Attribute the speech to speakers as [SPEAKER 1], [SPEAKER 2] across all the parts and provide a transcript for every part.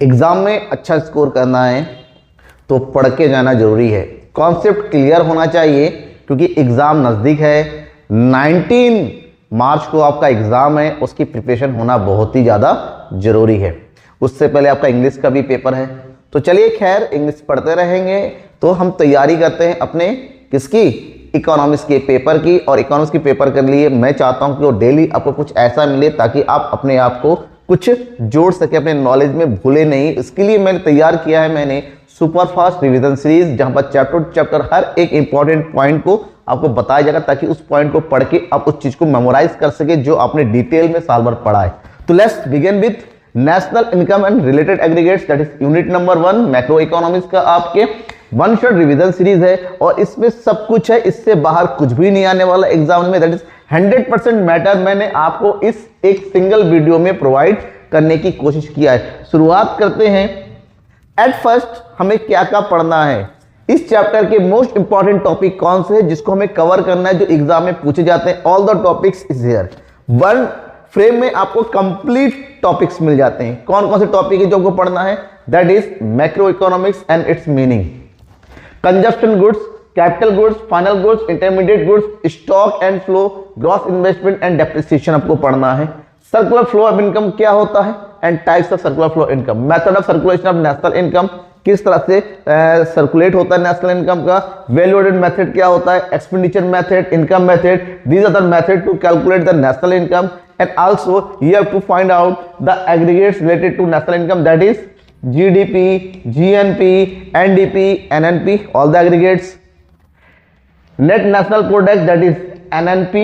[SPEAKER 1] Exam में अच्छा score करना है तो पढ़ के जाना जरूरी है, कॉन्सेप्ट क्लियर होना चाहिए क्योंकि एग्जाम नज़दीक है। 19 मार्च को आपका एग्जाम है, उसकी प्रिपरेशन होना बहुत ही ज़्यादा जरूरी है। उससे पहले आपका इंग्लिश का भी पेपर है, तो चलिए खैर इंग्लिश पढ़ते रहेंगे। तो हम तैयारी करते हैं अपने किसकी, इकोनॉमिक्स के पेपर की। और इकोनॉमिक्स के पेपर के लिए मैं चाहता हूं कि वो डेली आपको कुछ ऐसा मिले ताकि आप अपने आप को कुछ जोड़ सके, अपने नॉलेज में भूले नहीं। इसके लिए मैंने तैयार किया है मैंने सुपर फास्ट रिवीजन सीरीज, जहां पर चैप्टर टू चैप्टर हर एक इंपॉर्टेंट पॉइंट को आपको बताया जाएगा ताकि उस पॉइंट को पढ़ के आप उस चीज को मेमोराइज कर सके जो आपने डिटेल में साल भर पढ़ा है। तो let's begin with national income and related aggregates, that is unit number 1 macro economics का आपके वन शॉट रिवीजन सीरीज है। और इसमें सब कुछ है, इससे बाहर कुछ भी नहीं आने वाला एग्जाम में, दैट इज 100% मैटर मैंने आपको इस एक सिंगल वीडियो में प्रोवाइड करने की कोशिश किया है। शुरुआत करते हैं। एट फर्स्ट हमें क्या क्या पढ़ना है, इस चैप्टर के मोस्ट इंपॉर्टेंट टॉपिक कौन से हैं जिसको हमें कवर करना है, जो एग्जाम में पूछे जाते हैं। All the topics is here, one frame में आपको कंप्लीट टॉपिक्स मिल जाते हैं। कौन कौन से टॉपिक है जो आपको पढ़ना है, that is macro economics and it's meaning, consumption goods, capital goods, final goods, intermediate goods, stock and flow, gross investment and depreciation आपको पढ़ना है। सर्कुलर फ्लो ऑफ इनकम क्या होता है and types of circular flow income, method of circulation of national income, किस तरह से circulate होता है नेशनल इनकम का, वैल्यू एडेड मेथड क्या होता है, expenditure method, income method, these are the method to calculate the national income. And also you have to find out the aggregates related to national income, that is GDP, GNP, NDP, NNP, all the aggregates. Net National Product, that is NNP,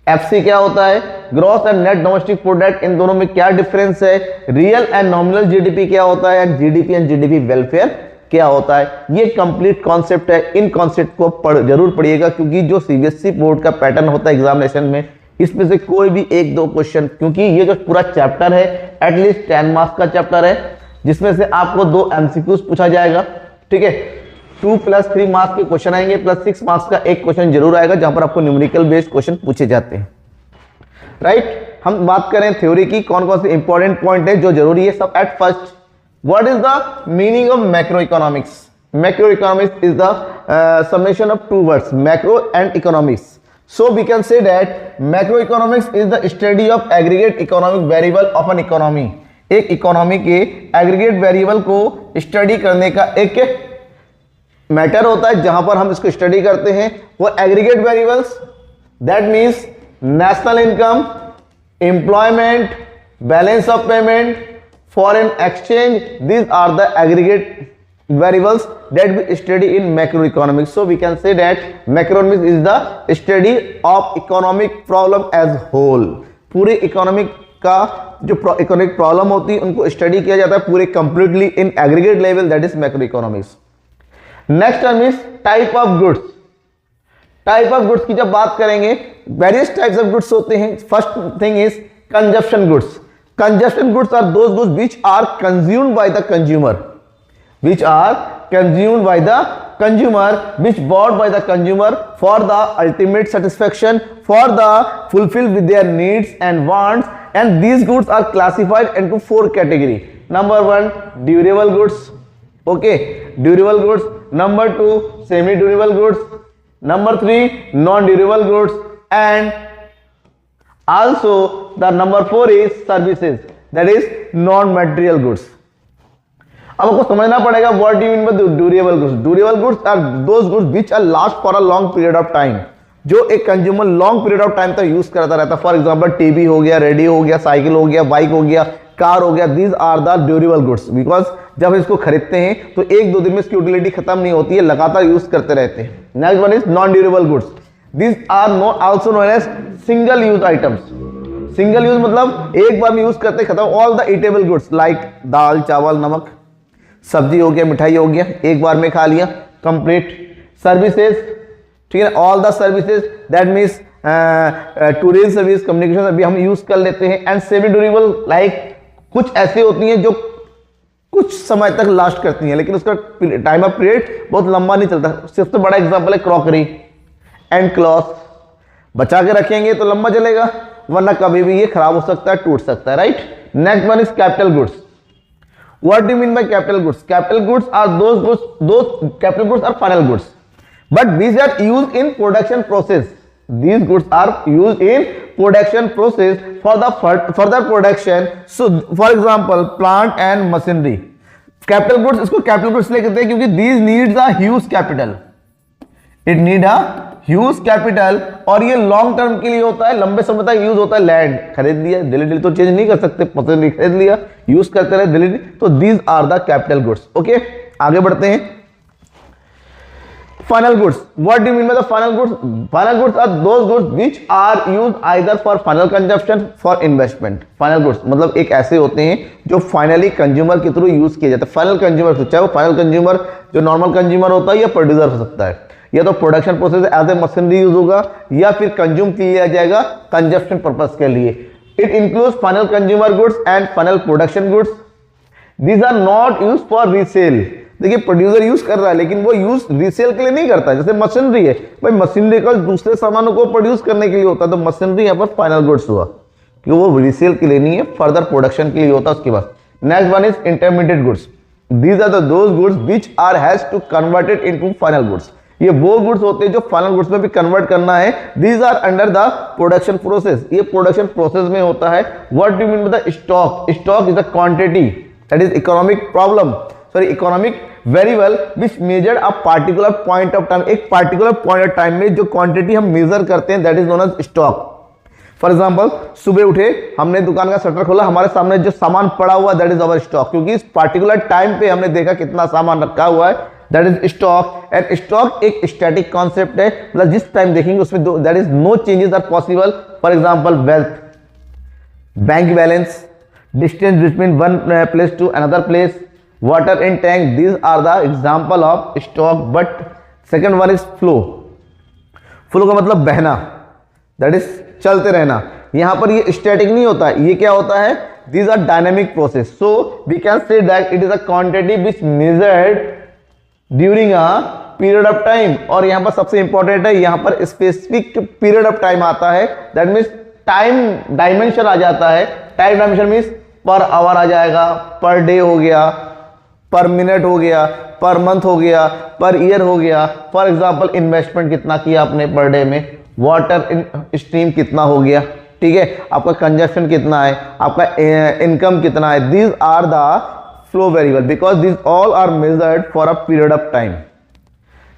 [SPEAKER 1] FC क्या होता है, gross and net domestic product, इन दोनों में क्या difference है, real and nominal GDP क्या होता है, and GDP and GDP welfare क्या होता है। ये कंप्लीट कॉन्सेप्ट है, इन कॉन्सेप्ट को जरूर पढ़िएगा क्योंकि जो सीबीएसई बोर्ड का पैटर्न होता है एग्जामिनेशन में, इसमें से कोई भी एक दो क्वेश्चन, क्योंकि ये जो पूरा चैप्टर है एटलीस्ट 10 मार्क्स का चैप्टर है जिसमें से आपको 2 एमसीक्यूज पूछा जाएगा, ठीक है। 2 + 3 मार्क्स के क्वेश्चन आएंगे, प्लस 6 मार्क्स का एक क्वेश्चन जरूर आएगा जहां पर आपको न्यूमेरिकल बेस्ड क्वेश्चन पूछे जाते हैं, राइट। हम बात करें थ्योरी की, कौन कौन से इंपॉर्टेंट पॉइंट है जो जरूरी है। सब at first, what is the meaning of macro economics. Macro economics is the summation of 2 words, macro and economics. So we can say that macroeconomics is the study of aggregate economic variable of an economy. एक economy के aggregate variable को study करने का एक matter होता है जहां पर हम इसको स्टडी करते हैं। वो aggregate variables, that means national income, employment, balance of payment, foreign exchange, these are the aggregate variables that we study in macroeconomics. So we can say that macroeconomics is the study of economic problem as whole. पूरे economic का जो economic problem होती है उनको study किया जाता है पूरे completely in aggregate level, that is macro economics. Next term is type of goods. Type of goods की जब बात करेंगे, वेरियस टाइप्स ऑफ गुड्स होते हैं। First thing is consumption goods. Consumption goods are those goods which are consumed by the consumer, which are consumed by the consumer, which bought by the consumer for the ultimate satisfaction, for the fulfill with their needs and wants, and these goods are classified into 4 category. Number 1 durable goods, okay, durable goods. Number 2 semi durable goods. Number 3 non durable goods, and also the number 4 is services, that is non material goods. अब आपको समझना पड़ेगा what do you mean by durable goods. Durable goods are those goods which are last for a long period of time, जो एक consumer long period of time तक use करता रहता है। फॉर एग्जांपल टीवी हो गया, रेडियो हो गया, साइकिल हो गया, बाइक हो गया, कार हो गया, these are the durable goods, because जब इसको खरीदते हैं तो 1-2 दिन में इसकी यूटिलिटी खत्म नहीं होती है, लगातार यूज करते रहते हैं। Next one is non durable goods, these are also known as single use items. Single use मतलब एक बार में यूज करते खत्म। All the eatable goods like dal, chawal, namak, सब्जी हो गया, मिठाई हो गया, एक बार में खा लिया, कंप्लीट। सर्विसेज, ठीक है, all the services, that means tourism service, communication अभी हम यूज कर लेते हैं। एंड सेमी ड्यूरेबल लाइक कुछ ऐसी होती हैं जो कुछ समय तक लास्ट करती हैं लेकिन उसका टाइम ऑफ पीरियड बहुत लंबा नहीं चलता। सबसे बड़ा एग्जांपल है क्रॉकरी एंड क्लॉथ। बचा के रखेंगे तो लंबा चलेगा, वरना कभी भी ये खराब हो सकता है, टूट सकता है, right. Next one is capital goods. What do you mean by capital goods? Capital goods are those capital goods are final goods, but these are used in production process. These goods are used in production process for the further production. So, for example, plant and machinery. Capital goods, इसको capital goods इसलिए कहते हैं क्योंकि these needs a huge capital. It need a huge capital, और ये long term के लिए होता है, लंबे समय तक यूज होता है। लैंड खरीद लिया, डेली डेली तो चेंज नहीं कर सकते, मशीनरी खरीद लिया, यूज करते रहे डेली, तो these are the capital goods. Okay, आगे बढ़ते हैं। Final goods, what do you mean by the final goods? Final goods are those goods which are used either for final consumption for investment. Final goods मतलब एक ऐसे होते हैं जो finally consumer के थ्रू यूज किए जाते हैं। फाइनल कंज्यूमर, चाहे वो फाइनल कंज्यूमर जो नॉर्मल कंज्यूमर होता है या प्रोड्यूसर हो सकता है, या तो production process as a machinery use होगा या फिर कंज्यूम किया जाएगा कंजप्शन पर्पस के लिए। It includes final consumer goods and final production goods. These are not use for resale. देखिए प्रोड्यूसर यूज कर रहा है लेकिन वो यूज रीसेल के लिए नहीं करता। जैसे मशीनरी है, भाई मशीनरी का दूसरे सामानों को प्रोड्यूस करने के लिए होता है, तो मशीनरी यहाँ पर फाइनल गुड्स हुआ क्योंकि वो रीसेल के लिए नहीं है, फर्दर प्रोडक्शन के लिए होता है। उसके बाद next one is intermediate goods. These are those goods which are has to converted into final goods. ये वो गुड्स होते हैं जो फाइनल गुड्स में भी कन्वर्ट करना है। These are under the production process. ये प्रोडक्शन प्रोसेस में होता है। What do you mean by the stock? Stock is a quantity that is economic variable which measured a particular point of time. एक particular point of time में जो quantity हम measure करते हैं that is known as stock. For example, सुबह उठे, हमने दुकान का शटर खोला, हमारे सामने जो सामान पड़ा हुआ दैट इज अवर स्टॉक, क्योंकि इस पार्टिकुलर टाइम पे हमने देखा कितना सामान रखा हुआ है, that is stock. And stock एक स्टैटिक कॉन्सेप्ट है, मतलब जिस टाइम देखेंगे उसमें that is no changes are possible. For example, wealth, bank balance, distance between one place to another place, water in tank, these are the example of stock. But second one is flow. Flow का मतलब बहना, that is चलते रहना। यहां पर ये static नहीं होता है, ये क्या होता है? These are dynamic process. So we can say that it is a quantity which measured during a period of time. और यहां पर सबसे इंपॉर्टेंट है, यहां पर स्पेसिफिक पीरियड ऑफ टाइम आता है, दैट मीन्स टाइम डायमेंशन आ जाता है। Time dimension means per hour आ जाएगा, पर डे हो गया, पर मिनट हो गया, पर मंथ हो गया, पर ईयर हो गया। फॉर एग्जाम्पल, इन्वेस्टमेंट कितना किया आपने पर डे में, वाटर स्ट्रीम कितना हो गया, ठीक है, आपका कंजप्शन कितना है, आपका इनकम कितना है। These are the flow variable because these all are measured for a period of time.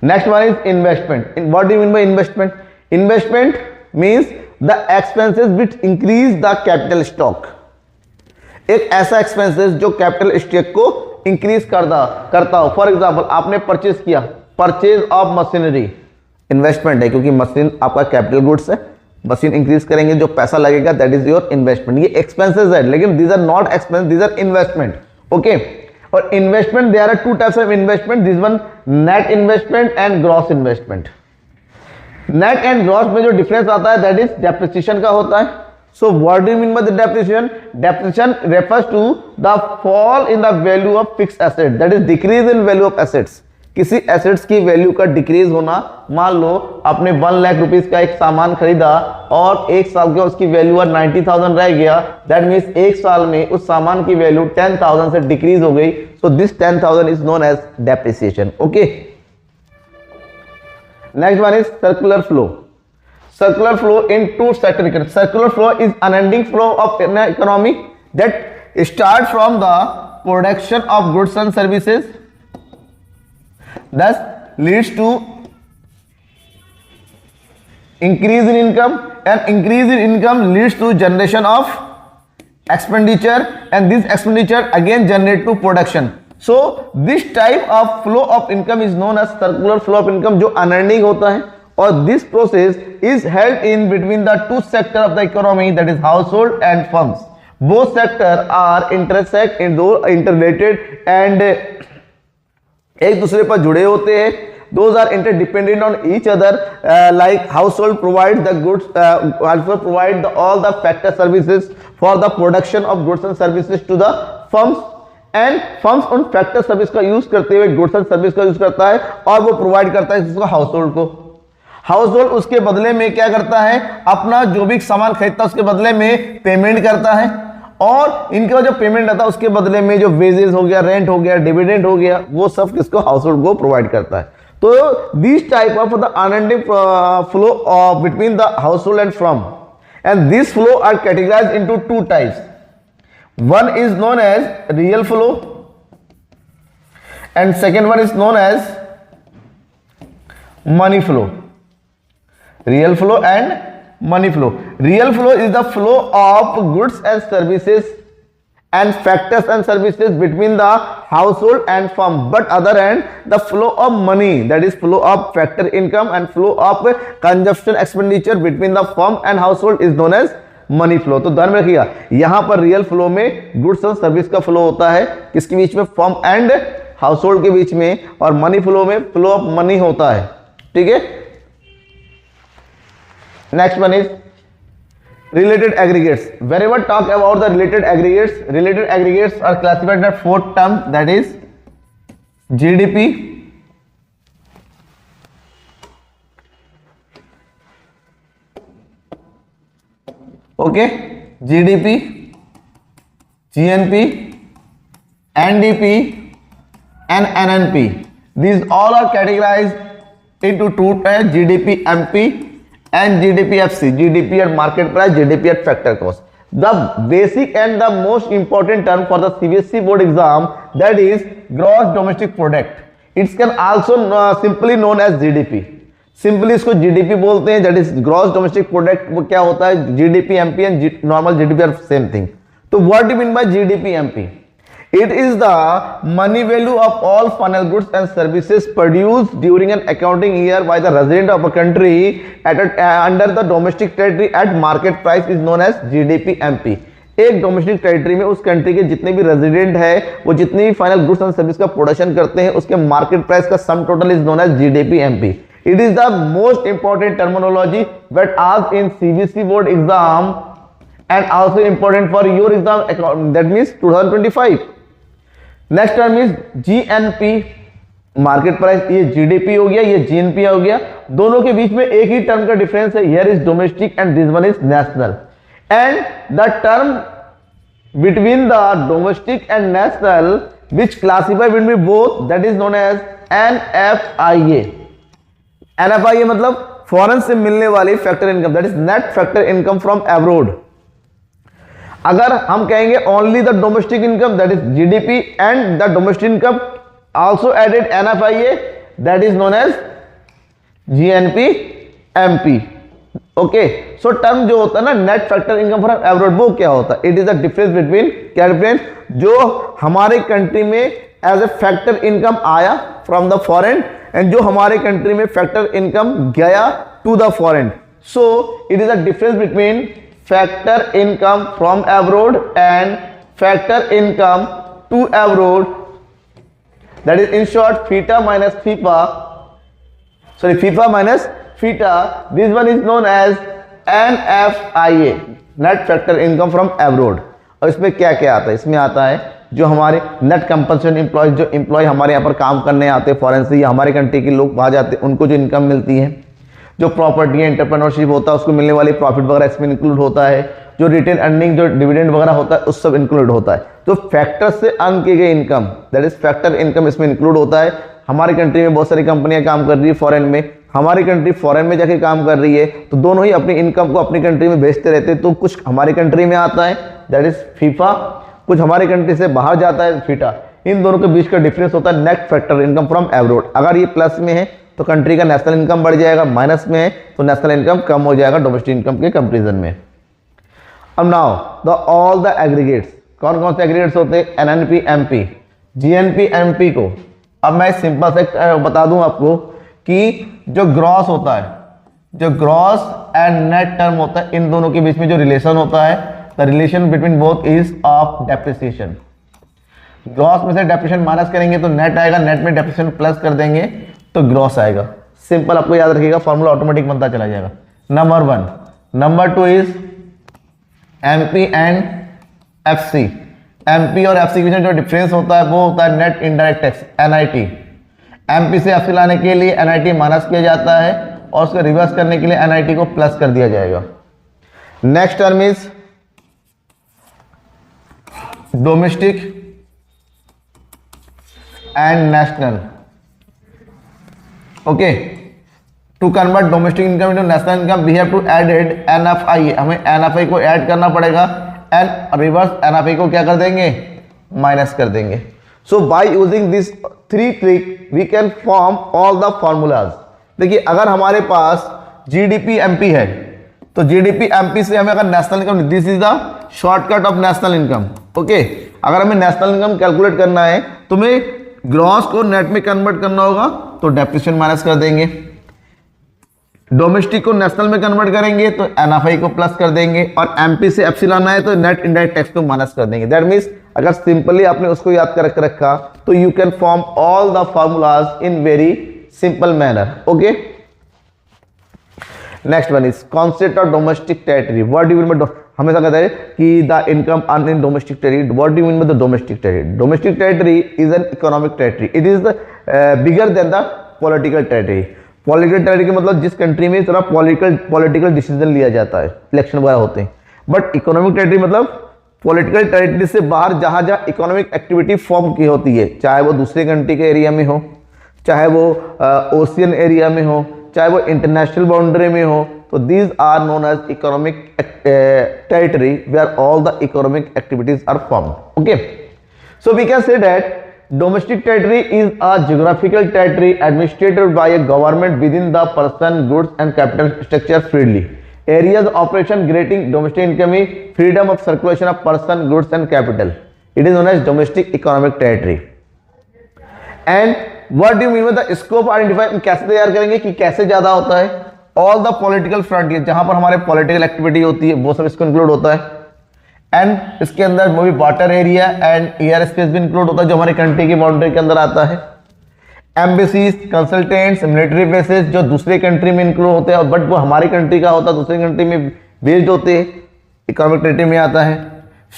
[SPEAKER 1] Next one is investment. What do you mean by investment? Investment means the expenses which increase the capital stock. एक ऐसा expenses जो capital stock को increase करता हो। For example, आपने purchase किया, purchase of machinery, investment है क्योंकि मशीन आपका कैपिटल गुड्स है, मशीन इंक्रीज करेंगे जो पैसा लगेगा दैट इज योर इन्वेस्टमेंट। ये एक्सपेंसेस है लेकिन these are not expense, these are investment. Okay, और investment there are two types of investment, this one net investment and gross investment. Net and gross में जो डिफरेंस आता है that is depreciation का होता है। So what do you mean by the depreciation? Depreciation refers to the fall in the value of fixed asset, that is decrease in value of assets. किसी assets की value का decrease होना। मान लो आपने 1 lakh rupees का एक सामान खरीदा और एक साल के उसकी वैल्यू 90,000 रह गया, दैट मीन्स एक साल में उस सामान की वैल्यू 10,000 से डिक्रीज हो गई। So this 10,000 is known as depreciation. Okay, next one is circular flow. Circular flow in two sector. Circular flow is unending flow of an economy that start from the production of goods and services, thus leads to increase in income, and increase in income leads to generation of expenditure, and this expenditure again generate to production. So this type of flow of income is known as circular flow of income, जो unearning होता है। और this process is held in between the two sector of the economy, that is household and firms. Both sector are intersect in those interrelated and एक दूसरे पर जुड़े होते हैं। Those are interdependent on each other, like household provide the goods, also provide all the factor services for the production of goods and services to the firms, and firms उन factor service का use करते हुए goods and service का use करता है और वो provide करता है जिसको household को। हाउसहोल्ड उसके बदले में क्या करता है? अपना जो भी सामान खरीदता है उसके बदले में पेमेंट करता है, और इनका जो पेमेंट आता है उसके बदले में जो वेजेस हो गया, रेंट हो गया, डिविडेंड हो गया, वो सब किसको, हाउस होल्ड को प्रोवाइड करता है। तो this type of the unending flow between the household and firm, and this flow are categorized into two types. One is known as real flow and second one is known as money flow. Real flow and money flow. Real flow is the flow of goods and services and factors and services between the household and firm. But other hand, the flow of money, that is flow of factor income and flow of consumption expenditure between the firm and household is known as money flow. तो ध्यान में रखिएगा, यहां पर real flow में goods और service का flow होता है, किसके बीच में, फर्म एंड हाउस होल्ड के बीच में, और मनी फ्लो में फ्लो ऑफ मनी होता है. ठीक है. Next one is related aggregates. Wherever talk about the related aggregates are classified at four term, that is GDP, okay, GDP, GNP, NDP and NNP. These all are categorized into two types, GDP MP and GDP FC. GDP at market price, GDP at factor cost. The basic and the most important term for the CBSE board exam, that is gross domestic product. It can also simply known as GDP. Simply इसको GDP बोलते हैं, that is gross domestic product. वो क्या होता है, GDP MP and normal GDP are same thing. तो what do mean by GDP MP? It is the money value of all final goods and services produced during an accounting year by the resident of a country at under the domestic territory at market price is known as GDP MP. एक domestic territory में उस country के जितने भी resident है, वो जितनी भी फाइनल गुड्स एंड सर्विस का प्रोडक्शन करते हैं, उसके मार्केट प्राइस का sum total is known as GDP MP. It is the most important terminology that asked in CBSE board exam and also important for your exam, that means 2025. Next term is GNP, market price. ये GDP हो गया, ये GNP हो गया. दोनों के बीच में एक ही टर्म का डिफरेंस है. Here is domestic and this one is national. And the term between the domestic and national which classify between both, that is known as NFIA. NFIA मतलब फॉरेन से मिलने वाली factor income, that is net factor income from abroad. अगर हम कहेंगे only the domestic income, that is GDP, and the domestic income also added NFIA, that is known as GNP MP. Okay. So term जो होता है ना, net factor income from abroad, वो क्या होता है? It is the difference between, क्या difference, जो हमारे कंट्री में एज ए फैक्टर इनकम आया फ्रॉम द फॉरेन एंड जो हमारे कंट्री में फैक्टर इनकम गया to the foreign. So it is a difference between factor income from abroad and factor income to abroad, that is in short FITA minus FIFA, sorry FIFA minus FITA. This one is known as NFIA, net factor income from abroad. और इसमें क्या क्या आता है? इसमें आता है जो हमारे नेट कंपनसेशन एम्प्लॉय, जो एम्प्लॉय हमारे यहाँ पर काम करने आते हैं फॉरेन से या हमारे कंट्री के लोग वहाँ जाते हैं, उनको जो इनकम मिलती है, जो प्रॉपर्टी एंटरप्रेन्योरशिप होता है उसको मिलने वाली प्रॉफिट वगैरह इसमें इंक्लूड होता है, जो रिटेन अर्निंग, जो डिविडेंड वगैरह होता है उस सब इंक्लूड होता है. तो फैक्टर से अर्न की गई income, that is factor income, इसमें इंक्लूड होता है. हमारी कंट्री में बहुत सारी कंपनियां काम कर रही है फॉरेन में, हमारी कंट्री फॉरेन में जाके काम कर रही है, तो दोनों ही अपनी इनकम को अपनी कंट्री में भेजते रहते हैं. तो कुछ हमारी कंट्री में आता है, दैट इज फीफा, कुछ हमारी कंट्री से बाहर जाता है फीटा. इन दोनों के बीच का डिफरेंस होता है net factor income from abroad. अगर ये प्लस में है तो कंट्री का नेशनल इनकम बढ़ जाएगा, माइनस में है तो नेशनल इनकम कम हो जाएगा डोमेस्टिक इनकम के कंपैरिजन में. अब now the all the aggregates, कौन कौन से एग्रीगेट्स होते हैं? एनएनपी, एमपी, जीएनपी, एमपी को अब मैं सिंपल से बता दूं आपको कि जो ग्रॉस होता है, जो ग्रॉस एंड नेट टर्म होता है, इन दोनों के बीच में जो रिलेशन होता है, the relation between both is of depreciation. Gross में से डेप्रिसिएशन माइनस करेंगे तो नेट आएगा, नेट में डेप्रिसिएशन प्लस कर देंगे तो ग्रॉस आएगा. सिंपल, आपको याद रखिएगा, फॉर्मूला ऑटोमेटिक बनता चला जाएगा. Number 1. Number 2 is MP and FC. MP और एफसी के बीच में जो डिफरेंस होता है वो होता है net indirect tax, NIT. MP से एफसी लाने के लिए एनआईटी माइनस किया जाता है और उसको रिवर्स करने के लिए एनआईटी को प्लस कर दिया जाएगा. Next term is domestic and national, okay. To convert domestic income into national income we have to added NFI, हमें एनएफआई को ऐड करना पड़ेगा एंड रिवर्स एनएफआई को क्या कर देंगे, माइनस कर देंगे। So by using this 3 trick we can form all the formulas. देखिए अगर हमारे पास जीडीपी एमपी है तो जीडीपी एमपी से हमें अगर national income, this is the shortcut of national income, okay. अगर हमें नेशनल इनकम कैलकुलेट करना है तो हमें ग्रॉस को नेट में कन्वर्ट करना होगा तो डेप्रिसिएशन माइनस कर देंगे, डोमेस्टिक को नेशनल में कन्वर्ट करेंगे तो एनएफआई को प्लस कर देंगे और एमपी से एफसी लाना है तो नेट इनडायरेक्ट टैक्स को माइनस कर देंगे। दैट मींस अगर सिंपली आपने उसको याद कर रखा तो you can form all the formulas in very simple manner, okay. Next one is concept of domestic territory. What do you mean bye, हमेशा कहते हैं कि the income earn in domestic territory, what do you mean by the domestic territory? Domestic territory is an economic territory, it is the bigger than the political territory. Political territory का मतलब जिस country में थोड़ा political decision लिया जाता है, election वगैरह होते हैं। बट इकोनॉमिक टेरिटरी मतलब पॉलिटिकल टेरिटरी से बाहर जहां जहां इकोनॉमिक एक्टिविटी फॉर्म की होती है, चाहे वो दूसरे कंट्री के एरिया में हो, चाहे वो ओशियन एरिया में हो, चाहे वो इंटरनेशनल बाउंड्री में हो, तो these are known as economic territory where all the economic activities are formed, okay. So we can say that domestic territory is a geographical territory administered by a government within the person, goods and capital structure freely. Areas of operation granting domestic income, freedom of circulation of person, goods and capital. It is known as domestic economic territory. And what do you mean by the scope identify? कैसे तैयार करेंगे कि कैसे ज्यादा होता है? All the political frontier, जहां पर हमारे political activity होती है वो सब इसको इंक्लूड होता है। एंड इसके अंदर वो भी water area and air space भी इंक्लूड होता है जो हमारे कंट्री की बाउंड्री के अंदर आता है। एम्बेसीज, कंसल्टेंट्स, मिलिट्री बेसेस जो दूसरे कंट्री में इंक्लूड होते हैं बट वो हमारी कंट्री का होता है, दूसरी कंट्री में बेस्ड होते हैं, इकोनॉमिक टेरिटरी में आता है।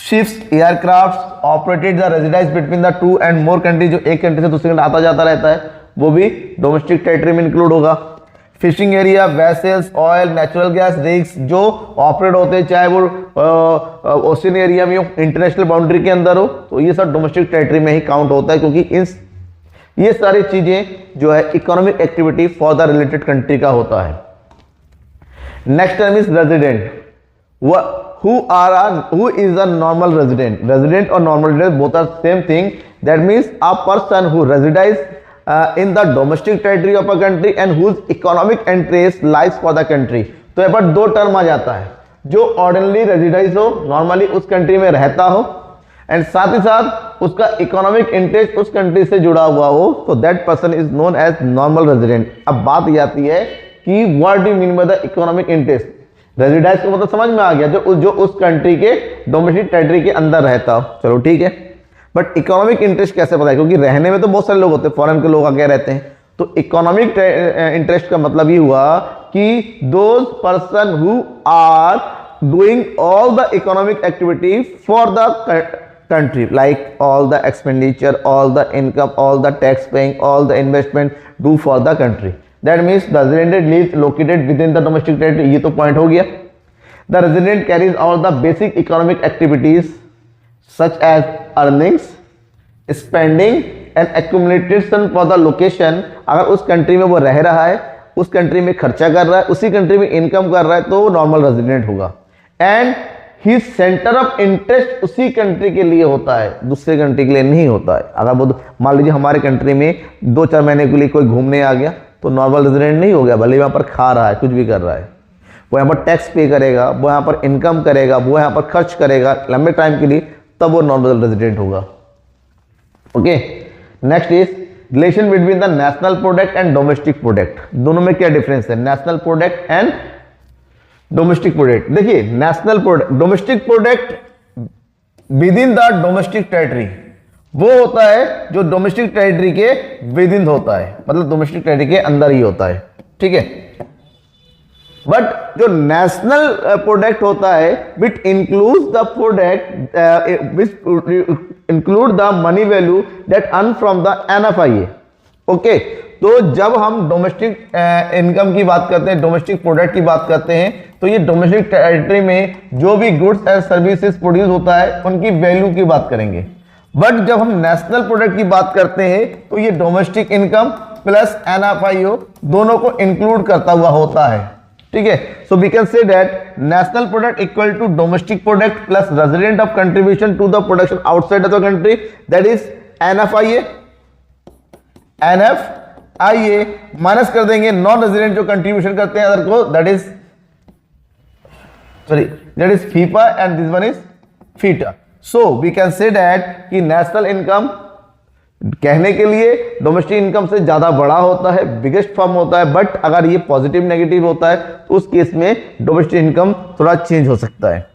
[SPEAKER 1] Ships, aircraft operated the residence between the 2 and more country, जो एक कंट्री से दूसरी कंट्री आता जाता रहता है वो भी डोमेस्टिक टेरिटरी में इंक्लूड होगा। Fishing area, vessels, oil, natural gas rigs जो ऑपरेट होते हैं चाहे वो ओशियन एरिया में हो, इंटरनेशनल बाउंड्री के अंदर हो, तो ये सब डोमेस्टिक टेरिटरी में ही काउंट होता है क्योंकि ये सारी चीजें जो है economic activity for the related country का होता है। Next term is resident. who is a normal resident or normal resident, both are same thing. That means a person who resides in the domestic territory of a country and whose economic interest lies for the country. तो यहाँ पर दो term आ जाता है, जो ordinary residence हो, normally उस country में रहता हो, एंड साथ ही साथ उसका इकोनॉमिक इंटरेस्ट उस कंट्री से जुड़ा हुआ हो, तो that person is known as normal resident. अब बात ये आती है कि what do you mean by the economic interest. Residence का मतलब समझ में आ गया, जो उस कंट्री के डोमेस्टिक टेरिटरी के अंदर रहता हो, चलो ठीक है। बट इकोनॉमिक इंटरेस्ट कैसे पता है, क्योंकि रहने में तो बहुत सारे लोग होते हैं, फॉरेन के लोग आगे रहते हैं, तो इकोनॉमिक इंटरेस्ट का मतलब ये हुआ कि those person who are doing all the economic activity for the country, like all the expenditure, all the income, all the tax paying, all the investment do for the country. That means the resident lives located within the domestic territory. ये तो point हो गया। The resident carries all the basic economic activities such as earnings, spending and accumulation for the location. अगर उस country में वो रह रहा है, उस country में खर्चा कर रहा है, उसी country में income कर रहा है, तो वो normal resident होगा। And he centre of interest उसी कंट्री के लिए होता है, दूसरे कंट्री के लिए नहीं होता है। अगर वो मान लीजिए हमारे कंट्री में 2-4 महीने के लिए कोई घूमने आ गया तो नॉर्मल रेजिडेंट नहीं हो गया, भले वहां पर खा रहा है, कुछ भी कर रहा है, वो यहाँ पर टैक्स पे करेगा, वो यहाँ पर इनकम करेगा, वो यहाँ पर खर्च करेगा लंबे टाइम के लिए, तब वो नॉर्मल रेजिडेंट होगा। Okay, next is relation between the national product and domestic product. दोनों में क्या डिफरेंस है, national product and domestic product. देखिए national product, domestic product within the domestic territory, वो होता है जो डोमेस्टिक टेरिटरी के विद इन होता है, मतलब डोमेस्टिक टेरिटरी के अंदर ही होता है, ठीक है। बट जो नेशनल प्रोडक्ट होता है which includes the product which include the money value that earn from the NFIA। Okay, तो जब हम डोमेस्टिक इनकम की बात करते हैं, डोमेस्टिक प्रोडक्ट की बात करते हैं, तो ये डोमेस्टिक टेरिटरी में जो भी गुड्स एंड सर्विसेज प्रोड्यूस होता है उनकी वैल्यू की बात करेंगे। बट जब हम नेशनल प्रोडक्ट की बात करते हैं तो ये डोमेस्टिक इनकम प्लस एनएफआईओ दोनों को इंक्लूड करता हुआ होता है, ठीक है। So we can say that national product equal to domestic product plus resident of contribution to the production outside of the country, that is NFIA. NFIA minus कर देंगे नॉन रेजिडेंट जो कंट्रीब्यूशन करते हैं अदर को, that is FIFA and this one is FITA. So we can say that कि नेशनल इनकम कहने के लिए डोमेस्टिक इनकम से ज्यादा बड़ा होता है, बिगेस्ट फॉर्म होता है, बट अगर ये पॉजिटिव नेगेटिव होता है तो उस केस में डोमेस्टिक इनकम थोड़ा चेंज हो सकता है।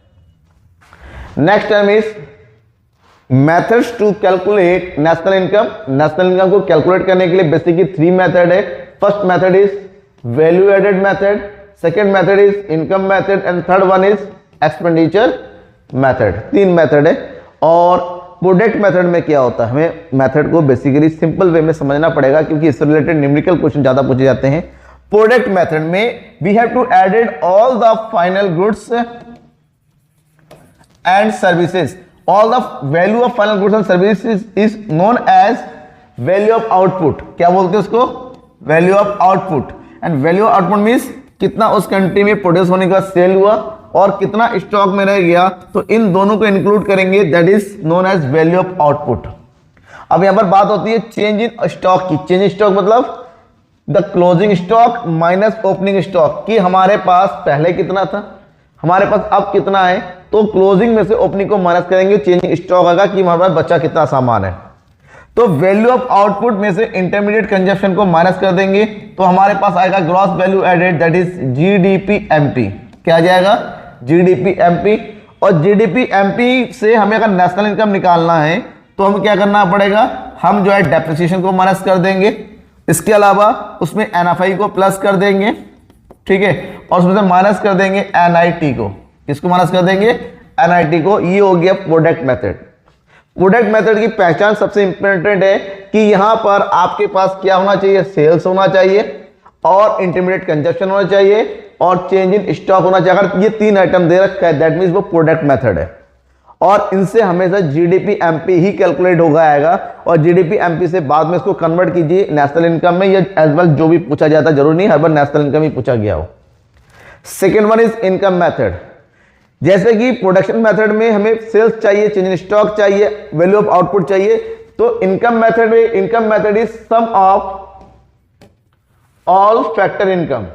[SPEAKER 1] Next term is methods to calculate national income. National income को कैलकुलेट करने के लिए बेसिकली 3 मेथड है। First method is value added method, second method is income method and third one is expenditure method. 3 method है। और product method में क्या होता है, हमें मेथड को बेसिकली सिंपल वे में समझना पड़ेगा क्योंकि इससे रिलेटेड न्यूमेरिकल क्वेश्चन ज्यादा पूछे जाते हैं। प्रोडक्ट मेथड में we have to added all the final goods and services. All the value of final goods and services is known as value of output. क्या बोलते हैं उसको? Value of output. And value of output means कितना उस country में produce होने का cell हुआ और कितना स्टॉक में रह गया, तो इन दोनों को इंक्लूड करेंगे, that is known as value of output. अब यहां पर बात होती है चेंज इन स्टॉक की। चेंज इन स्टॉक मतलब the closing stock minus opening stock, कि हमारे पास पहले कितना था, हमारे पास अब कितना है, तो क्लोजिंग में से ओपनिंग को माइनस करेंगे, चेंजिंग स्टॉक आएगा कि हमारे पास बचा कितना सामान है। तो वैल्यू ऑफ आउटपुट में से इंटरमीडिएट कंजप्शन को माइनस कर देंगे तो हमारे पास आएगा gross value added, that is GDP MP. क्या आ जाएगा? जीडीपीएमपी। और जीडीपीएमपी से हमें अगर नेशनल इनकम निकालना है तो हमें क्या करना पड़ेगा, हम जो है डेप्रिसिएशन को माइनस कर देंगे, इसके अलावा उसमें एनएफआई को प्लस कर देंगे, ठीक है, और उसमें से माइनस कर देंगे एनआईटी को। किसको माइनस कर देंगे? एनआईटी को। ये हो गया प्रोडक्ट मेथड। प्रोडक्ट मेथड की पहचान सबसे इंपॉर्टेंट है कि यहां पर आपके पास क्या होना चाहिए, सेल्स होना चाहिए और इंटरमीडिएट कंजप्शन होना चाहिए और चेंज इन स्टॉक होना चाहिए। अगर ये 3 आइटम दे रखा है दैट मींस वो प्रोडक्ट मेथड है और इनसे हमेशा जीडीपीएमपी ही कैलकुलेट होगा आएगा। और जीडीपीएमपी से बाद में इसको कन्वर्ट कीजिए नेशनल इनकम में, या एज वेल जो भी पूछा जाता है, जरूरी नहीं हर बार नेशनल इनकम ही पूछा गया हो। Second one is income method. जैसे कि प्रोडक्शन मेथड में हमें सेल्स चाहिए, चेंज इन स्टॉक चाहिए, वैल्यू ऑफ आउटपुट चाहिए, तो इनकम मेथड में income method is sum of all factor income.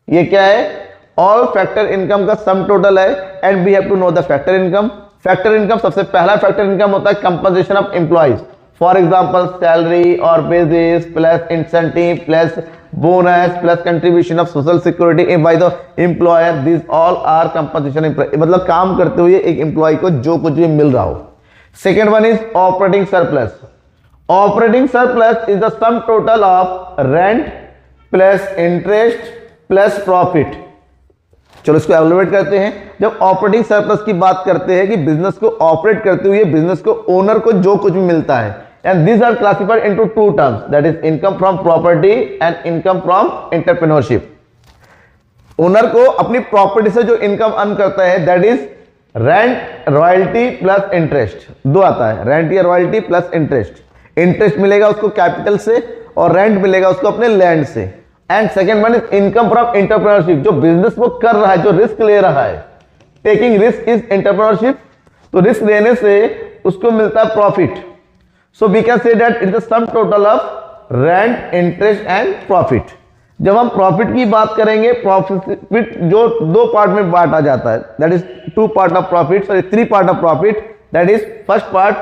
[SPEAKER 1] ये क्या है? ऑल फैक्टर इनकम का सम टोटल है and we have to know the factor income. Factor income सबसे पहला फैक्टर इनकम होता है compensation of employees, for example salary और wages plus incentive plus bonus plus contribution of social security by the employer, this all are compensation. मतलब काम करते हुए एक एम्प्लॉय को जो कुछ भी मिल रहा हो। Second one is operating surplus. Operating surplus is the sum total of rent plus interest plus profit. चलो इसको एवलुएट करते हैं। जब ऑपरेटिंग सरप्लस की बात करते हैं कि बिजनेस को ऑपरेट करते हुए बिजनेस को ओनर को जो कुछ भी मिलता है, and these are classified into 2 terms, that is income from property and income from entrepreneurship. Owner को अपनी प्रॉपर्टी से जो इनकम अर्न करता है that is rent royalty plus interest. दो आता है, रेंट या रॉयल्टी प्लस इंटरेस्ट। इंटरेस्ट मिलेगा उसको कैपिटल से और रेंट मिलेगा उसको अपने लैंड से। And second one is income from entrepreneurship, जो बिजनेस वो कर रहा है, जो रिस्क ले रहा है। टेकिंग रिस्क इज एंटरप्रेन्योरशिप, तो रिस्क लेने से उसको मिलता है profit. So we can say that it is the sum total of rent interest and profit. जब हम प्रॉफिट की बात करेंगे, प्रॉफिट जो 2 पार्ट में बांटा जाता है, that is 2 part of profit, sorry 3 part of profit. That is first part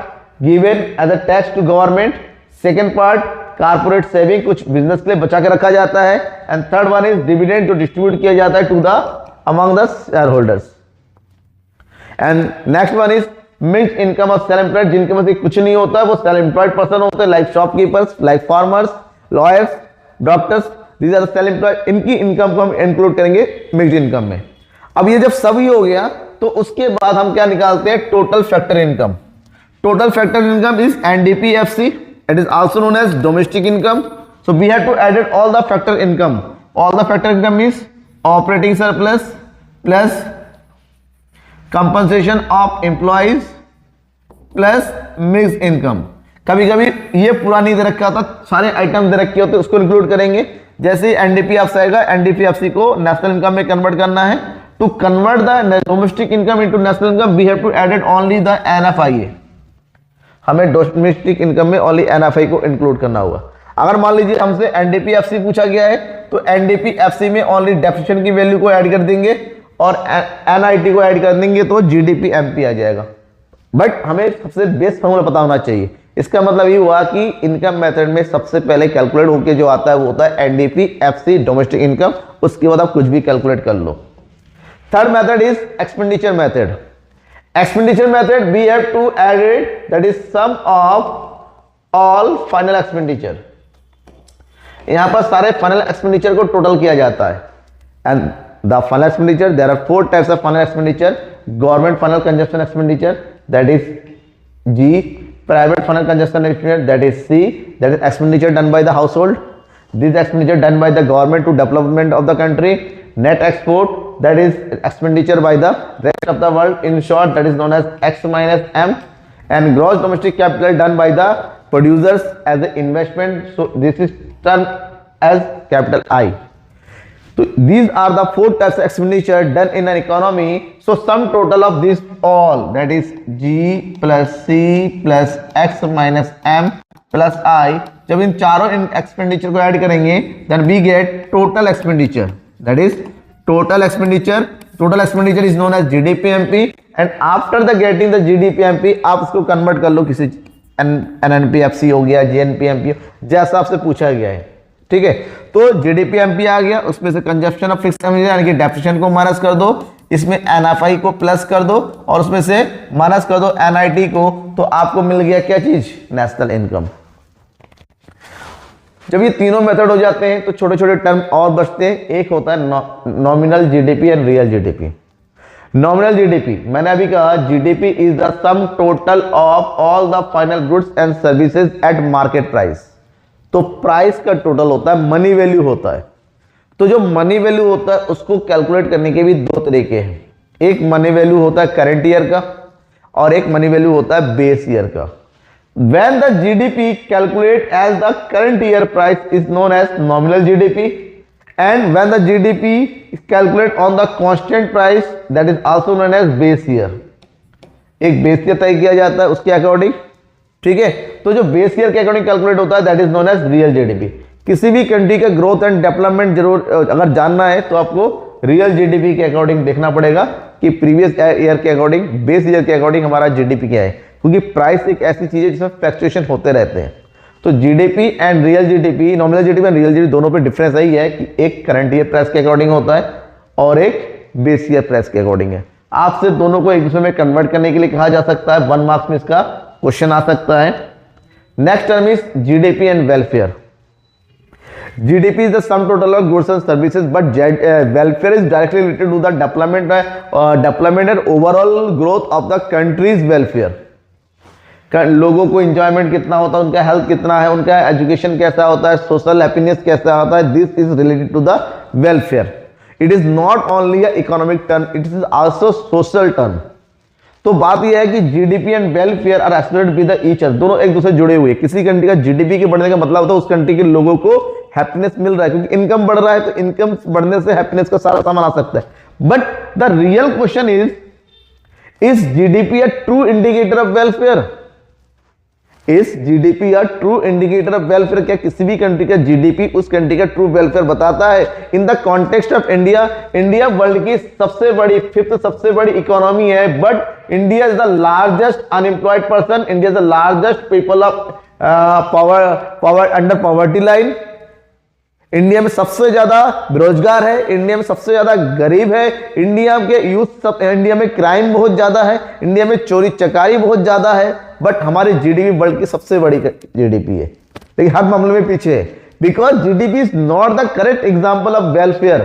[SPEAKER 1] given as a tax to government, second part corporate saving, कुछ बिजनेस के लिए बचा के रखा जाता है, and third one is dividend, जो डिस्ट्रीब्यूट किया जाता है to the among the share holders. And next one is mixed income of self employed, जिनके पास कुछ नहीं होता है, वो सेल्फ एम्प्लॉयड पर्सन होते हैं, like shopkeepers, like farmers, lawyers, doctors, these are self employed. इनकी इनकम को हम इंक्लूड करेंगे मिक्स्ड इनकम में। अब ये जब सभी हो गया तो उसके बाद हम क्या निकालते हैं, total factor income. Total factor income is NDPFC, it is also known as domestic income. So we have to add all the factor income. All the factor income means operating surplus plus compensation of employees plus mix income. कभी कभी ये पूरा नहीं दे रखा होता, सारे item दे रखे होते, उसको इंक्लूड करेंगे। जैसे एनडीपीएफ आएगा, एनडीपीएफसी को नेशनल इनकम में कन्वर्ट करना है। To convert the domestic income into national income we have to added only the NFIA. हमें डोमेस्टिक इनकम में ओनली एनएफआई को इंक्लूड करना होगा। अगर मान लीजिए हमसे एनडीपीएफसी पूछा गया है तो एनडीपीएफसी में ओनली डेप्रिसिएशन की वैल्यू को ऐड कर देंगे और एनआईटी को ऐड कर देंगे तो जीडीपी एमपी आ जाएगा। बट हमें सबसे बेस्ट फॉर्मूला पता होना चाहिए। इसका मतलब ये हुआ कि इनकम मेथड में सबसे पहले कैलकुलेट होकर जो आता है वो होता है एनडीपीएफसी डोमेस्टिक इनकम, उसके बाद आप कुछ भी कैलकुलेट कर लो। Third method is expenditure method. Expenditure method we have to add that is sum of all final expenditure. यहां पर सारे फाइनल एक्सपेंडिचर को टोटल किया जाता है। And the final expenditure, there are 4 types of final expenditure. Government final consumption expenditure, that is G. Private final consumption expenditure, that is C, that is expenditure done by the household. This expenditure done by the government to development of the country. Net export, that is expenditure by the rest of the world. In short, that is known as X minus M. And gross domestic capital done by the producers as an investment. So this is termed as capital I. So these are the 4 types of expenditure done in an economy. So sum total of these all, that is G plus C plus X minus M plus I. जब इन चारों expenditure को add करेंगे then we get total expenditure. That is total expenditure. Total expenditure is known as GDP-MP. And after the getting the GDP-MP, आप इसको convert कर लो किसी NNP-FC हो गया, GNP-MP, जैसा आपसे पूछा गया है। ठीक है, तो GDP-MP आ गया, उसमें से कंजप्शन ऑफ फिक्स्ड एक्सपेंडिचर यानी कि डेप्रिसिएशन को माइनस कर दो, इसमें NFI को प्लस कर दो और उसमें से माइनस कर दो NIT को, तो आपको मिल गया क्या चीज? National income. जब ये तीनों मेथड हो जाते हैं तो छोटे छोटे टर्म और बचते हैं। एक होता है nominal GDP and real GDP. Nominal GDP, मैंने अभी कहा GDP is the sum total of all the final goods and services at market price. तो प्राइस का टोटल होता है, मनी वैल्यू होता है। तो जो मनी वैल्यू होता है उसको कैलकुलेट करने के भी 2 तरीके हैं। एक मनी वैल्यू होता है करंट ईयर का और एक मनी वैल्यू होता है बेस ईयर का। When the GDP calculate as the current year price is known as nominal GDP, and when the GDP is calculate on the constant price that is also known as base year. एक base year तय किया जाता है उसके according. ठीक है, तो जो बेस ईयर के अकॉर्डिंग कैलकुलेट होता है that is known as real GDP. किसी भी कंट्री का ग्रोथ एंड डेवलपमेंट जरूर अगर जानना है तो आपको रियल जीडीपी के अकॉर्डिंग देखना पड़ेगा कि प्रीवियस ईयर के अकॉर्डिंग, बेस ईयर के अकॉर्डिंग हमारा जीडीपी क्या है, क्योंकि प्राइस एक ऐसी चीज है जिसमें फ्लक्चुएशन होते रहते हैं। तो GDP and real GDP, nominal GDP and real GDP दोनों पे डिफरेंस यही है कि एक करंट ईयर प्राइस के अकॉर्डिंग होता है और एक बेस ईयर प्राइस के अकॉर्डिंग है। आपसे दोनों को एक दूसरे में कन्वर्ट करने के लिए कहा जा सकता है, 1 मार्क्स में इसका क्वेश्चन आ सकता है। Next term is GDP and welfare. GDP is the sum total of goods and services, but welfare is directly related to the development and overall growth of the country's welfare. लोगों को enjoyment कितना होता है, उनका health कितना है, उनका education कैसा होता है, सोशल हैप्पीनेस कैसा होता है, this is related to the welfare. It is not only a economic term, it is also social term. तो बात यह है कि GDP and welfare are associated with each other, दोनों एक दूसरे जुड़े हुए। किसी कंट्री का जीडीपी के बढ़ने का मतलब होता है उस कंट्री के लोगों को हैप्पीनेस मिल रहा है, क्योंकि इनकम बढ़ रहा है तो इनकम बढ़ने से हैप्पीनेस का सारा सामान आ सकता है। But the real question is GDP a true indicator of welfare? Is GDP a true indicator of welfare? क्या किसी भी कंट्री का जीडीपी उस कंट्री का ट्रू वेलफेयर बताता है? In the context of India, India world की सबसे बड़ी, 5th सबसे बड़ी इकोनॉमी है, but India is the largest unemployed person, India is the largest people of power under poverty line. India में सबसे ज्यादा बेरोजगार है, इंडिया में सबसे ज्यादा गरीब है, इंडिया के यूथ इंडिया में क्राइम बहुत ज्यादा है, इंडिया में चोरी चकारी बहुत ज्यादा है, बट हमारी जीडीपी वर्ल्ड की सबसे बड़ी जीडीपी है, लेकिन हर मामले में पीछे है। Because GDP is not the correct example of welfare.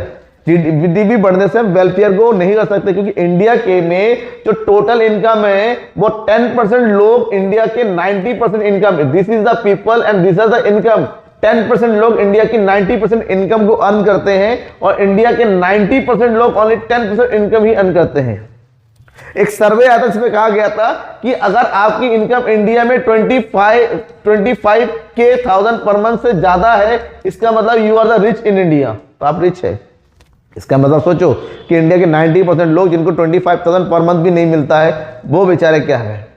[SPEAKER 1] GDP बढ़ने से हम वेलफेयर को नहीं कर सकते, क्योंकि इंडिया के में जो टोटल इनकम है वो 10% लोग इंडिया के 90% income, this is the people and this is the income. 10% लोग इंडिया की 90% इनकम को अर्न करते हैं और इंडिया के 90% लोग ओनली 10% इनकम ही अर्न करते हैं। एक सर्वे आया था जिसमें कहा गया था कि अगर आपकी इनकम इंडिया में 25,000 पर मंथ से ज्यादा है, इसका मतलब you are the rich in India, तो आप रिच है। इसका मतलब सोचो कि इंडिया के 90% लोग जिनको 25,000 पर मंथ भी नहीं मिलता है, वो बेचारे क्या है।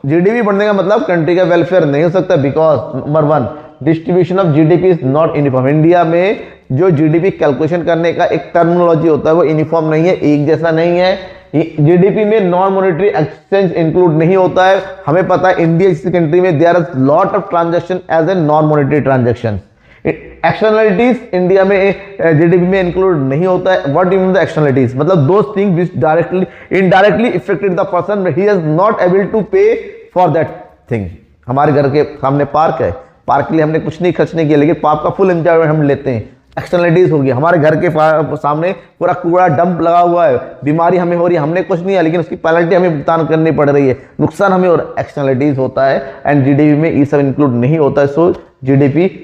[SPEAKER 1] जीडीपी बढ़ने का मतलब कंट्री का वेलफेयर नहीं हो सकता, because number 1 distribution of GDP is not uniform. India में जो जीडीपी कैलकुलेशन करने का एक टर्मिनोलॉजी होता है वो यूनिफॉर्म नहीं है, एक जैसा नहीं है। जीडीपी में नॉन मॉनेटरी एक्सचेंज इंक्लूड नहीं होता है। हमें पता है इंडिया जैसी कंट्री में there are lot of transaction as a non monetary transaction. Externalities India में जीडीपी में इंक्लूड नहीं होता है। What do you mean the externalities? मतलब those thing which directly indirectly affected the person, he is not able to pay for that thing. हमारे घर के सामने पार्क है, पार्क के लिए हमने कुछ नहीं खर्च नहीं किया, लेकिन पार्क का फुल एंजॉयमेंट हम लेते हैं। एक्सटर्नलिटीज होगी, हमारे घर के सामने पूरा कूड़ा डंप लगा हुआ है, बीमारी हमें हो रही है, हमने कुछ नहीं है, लेकिन उसकी पेनल्टी हमें भुगतान करनी पड़ रही है, नुकसान हमें और एक्सटर्नलिटीज होता है। एंड जीडीपी में ये सब इंक्लूड नहीं होता है। सो जीडीपी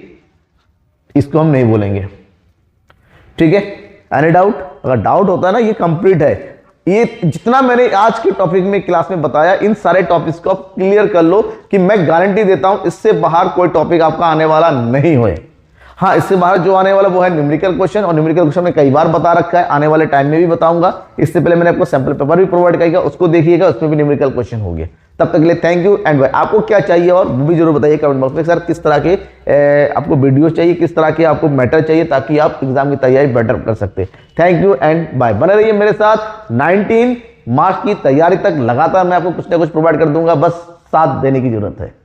[SPEAKER 1] इसको हम नहीं बोलेंगे, ठीक है। Any doubt? अगर डाउट होता है ना, ये कंप्लीट है। ये जितना मैंने आज के टॉपिक में क्लास में बताया, इन सारे टॉपिक्स को आप क्लियर कर लो कि मैं गारंटी देता हूं इससे बाहर कोई टॉपिक आपका आने वाला नहीं होए। हाँ, इससे बाहर जो आने वाला वो है न्यूमेरिकल क्वेश्चन, और न्यूमेरिकल क्वेश्चन में कई बार बता रखा है, आने वाले टाइम में भी बताऊंगा। इससे पहले मैंने आपको सैंपल पेपर भी प्रोवाइड किया, उसको देखिएगा, उसमें भी न्यूमेरिकल क्वेश्चन होंगे। तब तक के लिए थैंक यू एंड बाय। आपको क्या चाहिए और वो भी जरूर बताइए कमेंट बॉक्स में, सर किस तरह के आपको वीडियोस चाहिए, किस तरह के आपको मैटर चाहिए, ताकि आप एग्जाम की तैयारी बेटर कर सकते। Thank you and bye. बने रहिए मेरे साथ। 19 मार्च की तैयारी तक लगातार मैं आपको कुछ ना कुछ प्रोवाइड कर दूंगा, बस साथ देने की जरूरत है।